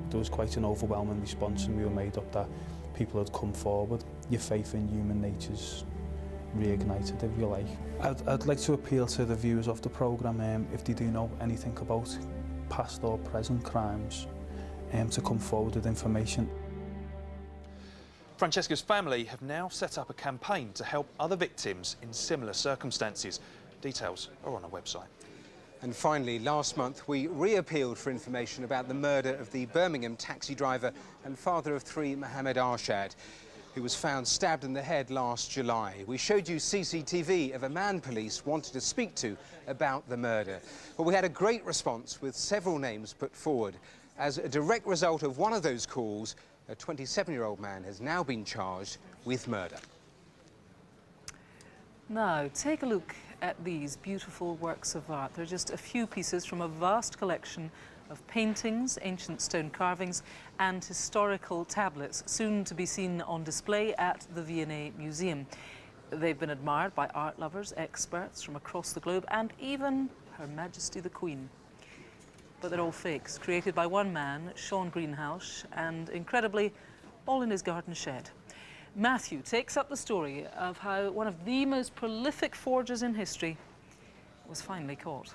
There was quite an overwhelming response, and we were made up that people had come forward. Your faith in human nature's reignited, if you like. I'd like to appeal to the viewers of the programme, if they do know anything about past or present crimes, to come forward with information. Francesca's family have now set up a campaign to help other victims in similar circumstances. Details are on our website. And finally, last month, we reappealed for information about the murder of the Birmingham taxi driver and father of 3, Mohammed Arshad, who was found stabbed in the head last July. We showed you CCTV of a man police wanted to speak to about the murder. But we had a great response with several names put forward. As a direct result of one of those calls, a 27-year-old man has now been charged with murder. Now, take a look at these beautiful works of art. They're just a few pieces from a vast collection of paintings, ancient stone carvings and historical tablets, soon to be seen on display at the V&A Museum. They've been admired by art lovers, experts from across the globe and even Her Majesty the Queen. But they're all fakes, created by one man, Sean Greenhouse, and incredibly, all in his garden shed. Matthew takes up the story of how one of the most prolific forgers in history was finally caught.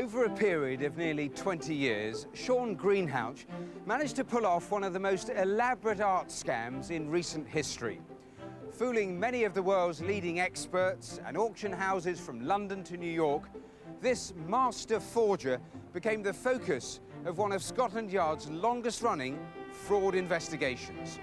Over a period of nearly 20 years, Sean Greenhalgh managed to pull off one of the most elaborate art scams in recent history. Fooling many of the world's leading experts and auction houses from London to New York, this master forger became the focus of one of Scotland Yard's longest-running fraud investigations.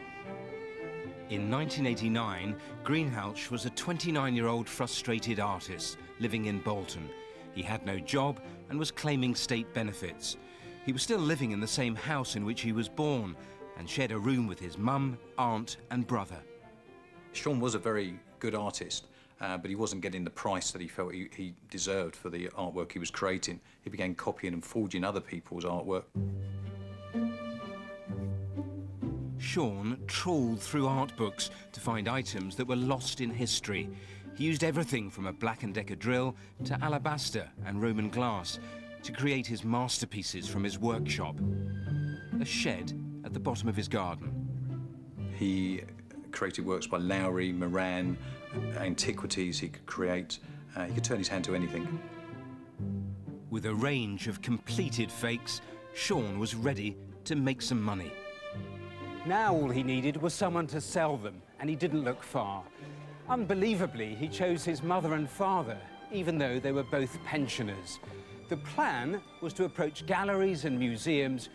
In 1989, Greenhalgh was a 29-year-old frustrated artist living in Bolton. He had no job and was claiming state benefits. He was still living in the same house in which he was born and shared a room with his mum, aunt and brother. Sean was a very good artist, but he wasn't getting the price that he felt he deserved for the artwork he was creating. He began copying and forging other people's artwork. Sean trawled through art books to find items that were lost in history. He used everything from a Black & Decker drill to alabaster and Roman glass to create his masterpieces from his workshop, a shed at the bottom of his garden. He created works by Lowry, Moran, antiquities he could create. He could turn his hand to anything. With a range of completed fakes, Sean was ready to make some money. Now all he needed was someone to sell them, and he didn't look far. Unbelievably, he chose his mother and father, even though they were both pensioners. The plan was to approach galleries and museums,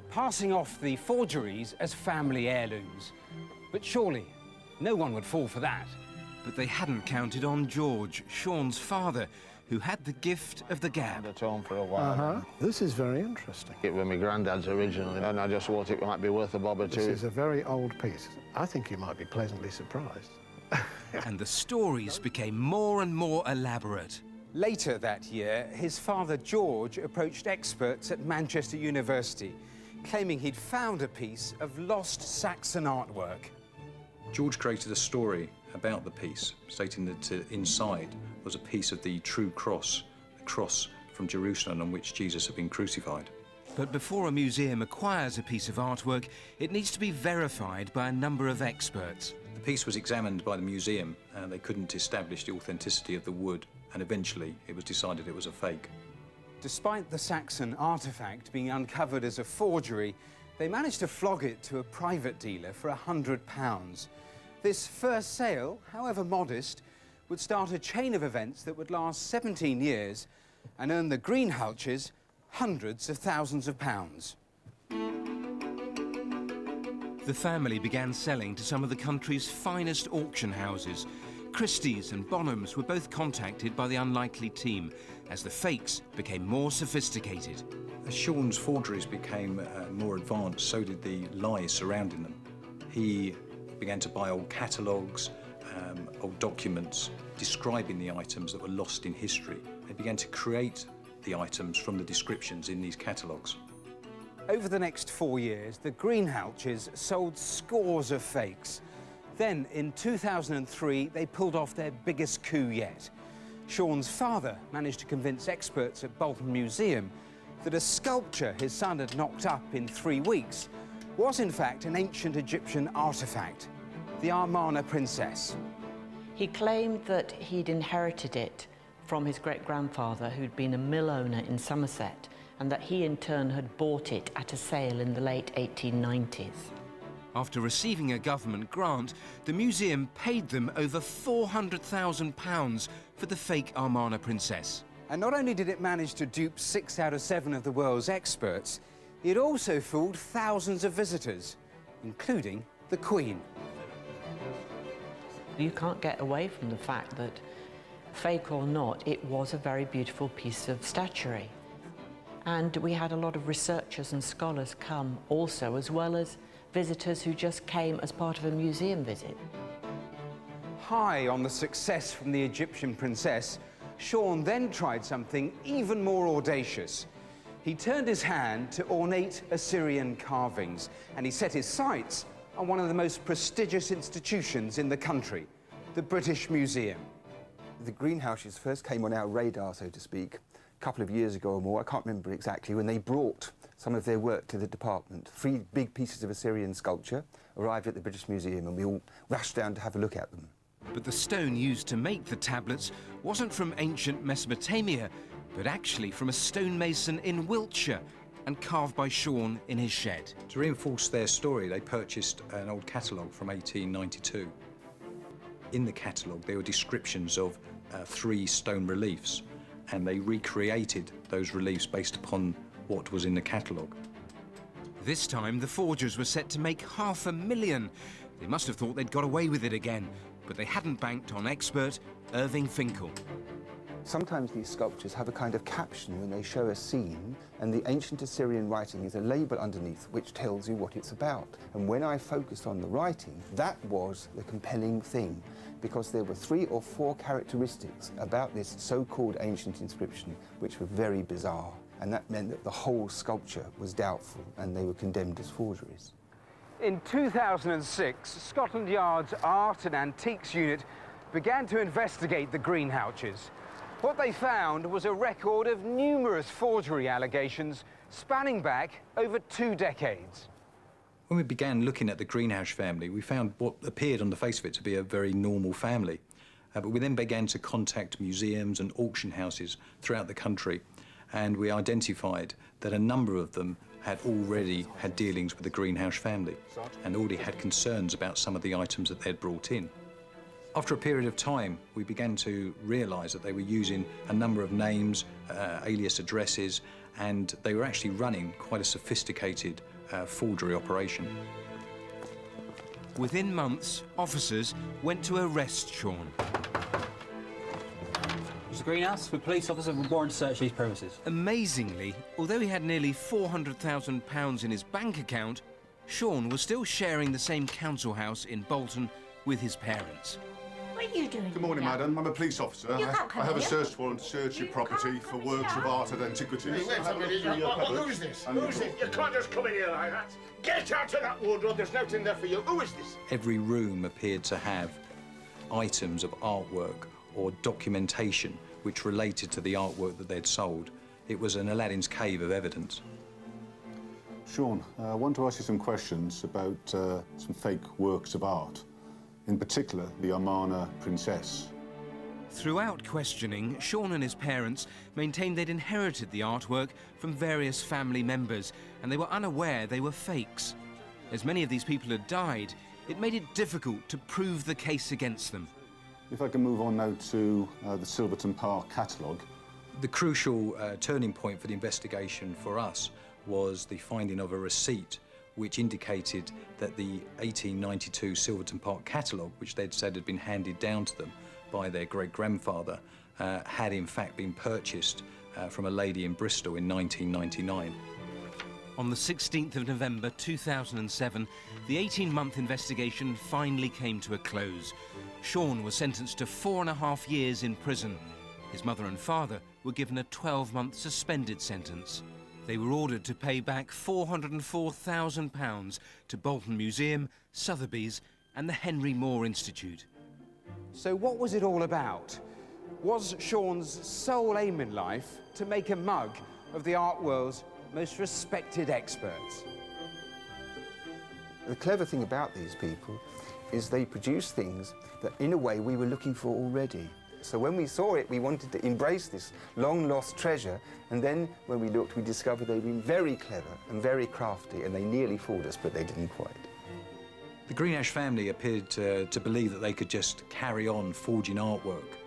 passing off the forgeries as family heirlooms. But surely, no one would fall for that. But they hadn't counted on George, Sean's father, who had the gift of the gab. At home for a while. This is very interesting. It was my granddad's originally, and I just thought it might be worth a bob or two. This is a very old piece. I think you might be pleasantly surprised. And the stories became more and more elaborate. Later that year, his father George approached experts at Manchester University, claiming he'd found a piece of lost Saxon artwork. George created a story about the piece, stating that inside was a piece of the true cross, the cross from Jerusalem on which Jesus had been crucified. But before a museum acquires a piece of artwork, it needs to be verified by a number of experts. The piece was examined by the museum, and they couldn't establish the authenticity of the wood, and eventually it was decided it was a fake. Despite the Saxon artefact being uncovered as a forgery, they managed to flog it to a private dealer for £100. This first sale, however modest, would start a chain of events that would last 17 years and earn the Greenhalghs hundreds of thousands of pounds. The family began selling to some of the country's finest auction houses. Christie's and Bonhams were both contacted by the unlikely team as the fakes became more sophisticated. As Sean's forgeries became more advanced, so did the lies surrounding them. He began to buy old catalogues, old documents describing the items that were lost in history. They began to create the items from the descriptions in these catalogues. Over the next 4 years, the Greenhalghs sold scores of fakes. Then, in 2003, they pulled off their biggest coup yet. Sean's father managed to convince experts at Bolton Museum that a sculpture his son had knocked up in 3 weeks was in fact an ancient Egyptian artefact, the Amarna princess. He claimed that he'd inherited it from his great-grandfather, who'd been a mill owner in Somerset, and that he in turn had bought it at a sale in the late 1890s. After receiving a government grant, the museum paid them over £400,000 for the fake Amarna princess. And not only did it manage to dupe 6 out of 7 of the world's experts, it also fooled thousands of visitors, including the Queen. You can't get away from the fact that, fake or not, it was a very beautiful piece of statuary. And we had a lot of researchers and scholars come also, as well as visitors who just came as part of a museum visit. High on the success from the Egyptian princess, Sean then tried something even more audacious. He turned his hand to ornate Assyrian carvings, and he set his sights on one of the most prestigious institutions in the country, the British Museum. The Greenhalghs first came on our radar, so to speak, a couple of years ago or more. I can't remember exactly, when they brought some of their work to the department. 3 big pieces of Assyrian sculpture arrived at the British Museum, and we all rushed down to have a look at them. But the stone used to make the tablets wasn't from ancient Mesopotamia, but actually from a stonemason in Wiltshire and carved by Sean in his shed. To reinforce their story, they purchased an old catalogue from 1892. In the catalogue, there were descriptions of 3 stone reliefs, and they recreated those reliefs based upon what was in the catalogue. This time, the forgers were set to make $500,000. They must have thought they'd got away with it again, but they hadn't banked on expert Irving Finkel. Sometimes these sculptures have a kind of caption when they show a scene, and the ancient Assyrian writing is a label underneath which tells you what it's about. And when I focused on the writing, that was the compelling thing, because there were 3 or 4 characteristics about this so-called ancient inscription which were very bizarre, and that meant that the whole sculpture was doubtful and they were condemned as forgeries. In 2006, Scotland Yard's Art and Antiques Unit began to investigate the greenhouses. What they found was a record of numerous forgery allegations spanning back over 2 decades. When we began looking at the Greenhouse family, we found what appeared on the face of it to be a very normal family. But we then began to contact museums and auction houses throughout the country, and we identified that a number of them had already had dealings with the Greenhouse family and already had concerns about some of the items that they'd brought in. After a period of time, we began to realise that they were using a number of names, alias addresses, and they were actually running quite a sophisticated forgery operation. Within months, officers went to arrest Sean. Mr. Greenhouse, with police officers were warned to search these premises. Amazingly, although he had nearly £400,000 in his bank account, Sean was still sharing the same council house in Bolton with his parents. What are you doing? Good morning, madam. I'm a police officer. You can't come I have a here. search warrant to search your property for works of art and antiquities. Hey, wait a minute. Who's this? Who's this? You can't just come in here like that. Get out of that wardrobe. There's nothing there for you. Who is this? Every room appeared to have items of artwork or documentation which related to the artwork that they'd sold. It was an Aladdin's cave of evidence. Sean, I want to ask you some questions about some fake works of art. In particular, the Amarna Princess. Throughout questioning, Sean and his parents maintained they'd inherited the artwork from various family members, and they were unaware they were fakes. As many of these people had died, it made it difficult to prove the case against them. If I can move on now to the Silverton Park catalogue. The crucial turning point for the investigation for us was the finding of a receipt which indicated that the 1892 Silverton Park catalogue, which they'd said had been handed down to them by their great-grandfather, had in fact been purchased from a lady in Bristol in 1999. On the 16th of November 2007, the 18-month investigation finally came to a close. Sean was sentenced to 4.5 years in prison. His mother and father were given a 12-month suspended sentence. They were ordered to pay back £404,000 to Bolton Museum, Sotheby's and the Henry Moore Institute. So what was it all about? Was Sean's sole aim in life to make a mug of the art world's most respected experts? The clever thing about these people is they produce things that, in a way, we were looking for already. So when we saw it, we wanted to embrace this long-lost treasure, and then when we looked, we discovered they'd been very clever and very crafty, and they nearly fooled us, but they didn't quite. The Greenhouse family appeared to believe that they could just carry on forging artwork,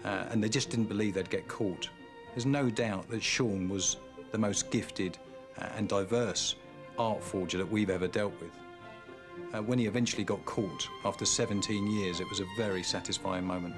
and they just didn't believe they'd get caught. There's no doubt that Sean was the most gifted and diverse art forger that we've ever dealt with. When he eventually got caught, after 17 years, it was a very satisfying moment.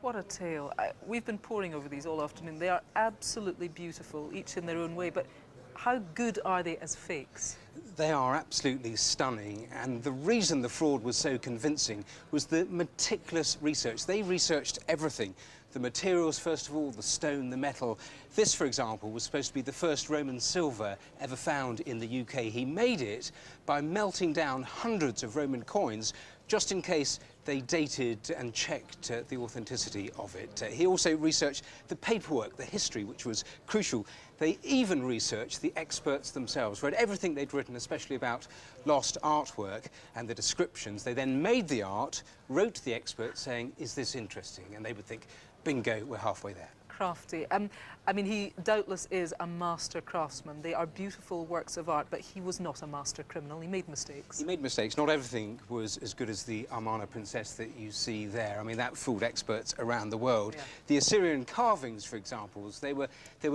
What a tale. We've been poring over these all afternoon. They are absolutely beautiful, each in their own way, but how good are they as fakes? They are absolutely stunning, and the reason the fraud was so convincing was the meticulous research. They researched everything. The materials, first of all, the stone, the metal. This, for example, was supposed to be the first Roman silver ever found in the UK. He made it by melting down hundreds of Roman coins, just in case they dated and checked the authenticity of it. He also researched the paperwork, the history, which was crucial. They even researched the experts themselves, read everything they'd written, especially about lost artwork and the descriptions. They then made the art, wrote to the experts saying, is this interesting? And they would think, bingo, we're halfway there. Crafty. I mean, he doubtless is a master craftsman. They are beautiful works of art, but he was not a master criminal. He made mistakes. He made mistakes. Not everything was as good as the Amarna princess that you see there. I mean, that fooled experts around the world. Yeah. The Assyrian carvings, for example, they were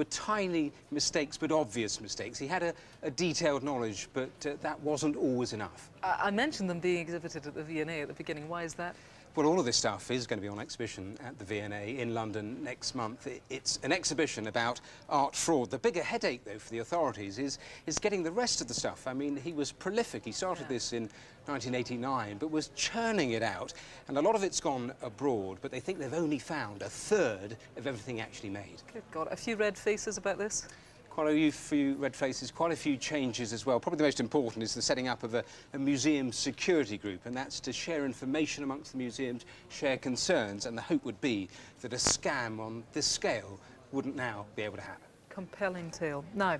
tiny mistakes, but obvious mistakes. He had a detailed knowledge, but that wasn't always enough. I mentioned them being exhibited at the V&A at the beginning. Why is that? Well, all of this stuff is going to be on exhibition at the V&A in London next month. It's an exhibition about art fraud. The bigger headache, though, for the authorities is getting the rest of the stuff. I mean, he was prolific. He started this in 1989, but was churning it out. And a lot of it's gone abroad, but they think they've only found a third of everything actually made. Good God. A few red faces about this? Quite a few red faces, quite a few changes as well. Probably the most important is the setting up of a museum security group, and that's to share information amongst the museums, share concerns, and the hope would be that a scam on this scale wouldn't now be able to happen. Compelling tale. Now,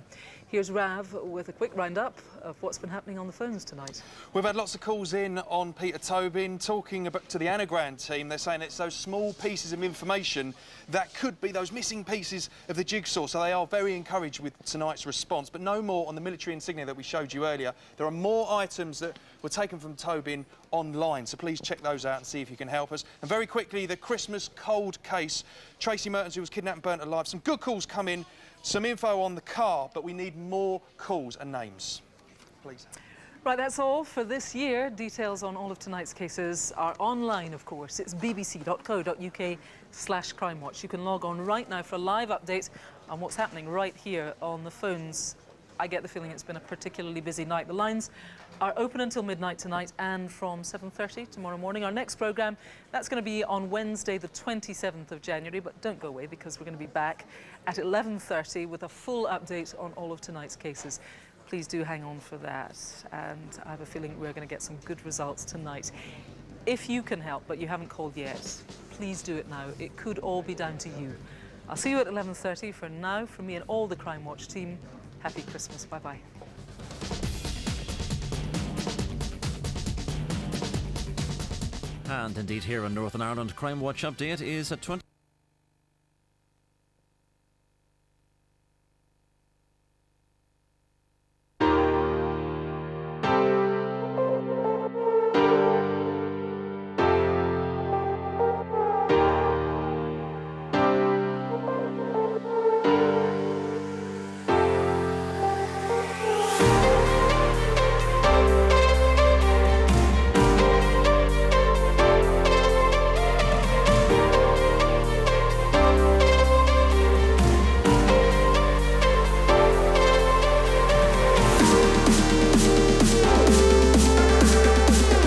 here's Rav with a quick roundup of what's been happening on the phones tonight. We've had lots of calls in on Peter Tobin, talking about to the anagram team. They're saying it's those small pieces of information that could be those missing pieces of the jigsaw, so they are very encouraged with tonight's response. But no more on the military insignia that we showed you earlier. There are more items that were taken from Tobin online, so please check those out and see if you can help us. And very quickly, the Christmas cold case. Tracy Mertens, who was kidnapped and burnt alive. Some good calls come in. Some info on the car, but we need more calls and names. Please. Right, that's all for this year. Details on all of tonight's cases are online, of course. It's bbc.co.uk/Crimewatch. You can log on right now for a live update on what's happening right here on the phones. I get the feeling it's been a particularly busy night. The lines are open until midnight tonight and from 7:30 tomorrow morning. Our next programme, that's going to be on Wednesday, the 27th of January, but don't go away because we're going to be back at 11:30 with a full update on all of tonight's cases. Please do hang on for that, and I have a feeling we're going to get some good results tonight. If you can help, but you haven't called yet, please do it now. It could all be down to you. I'll see you at 11:30. For now, from me and all the Crimewatch team, happy Christmas. Bye-bye. And indeed here in Northern Ireland, Crimewatch Update is at 20.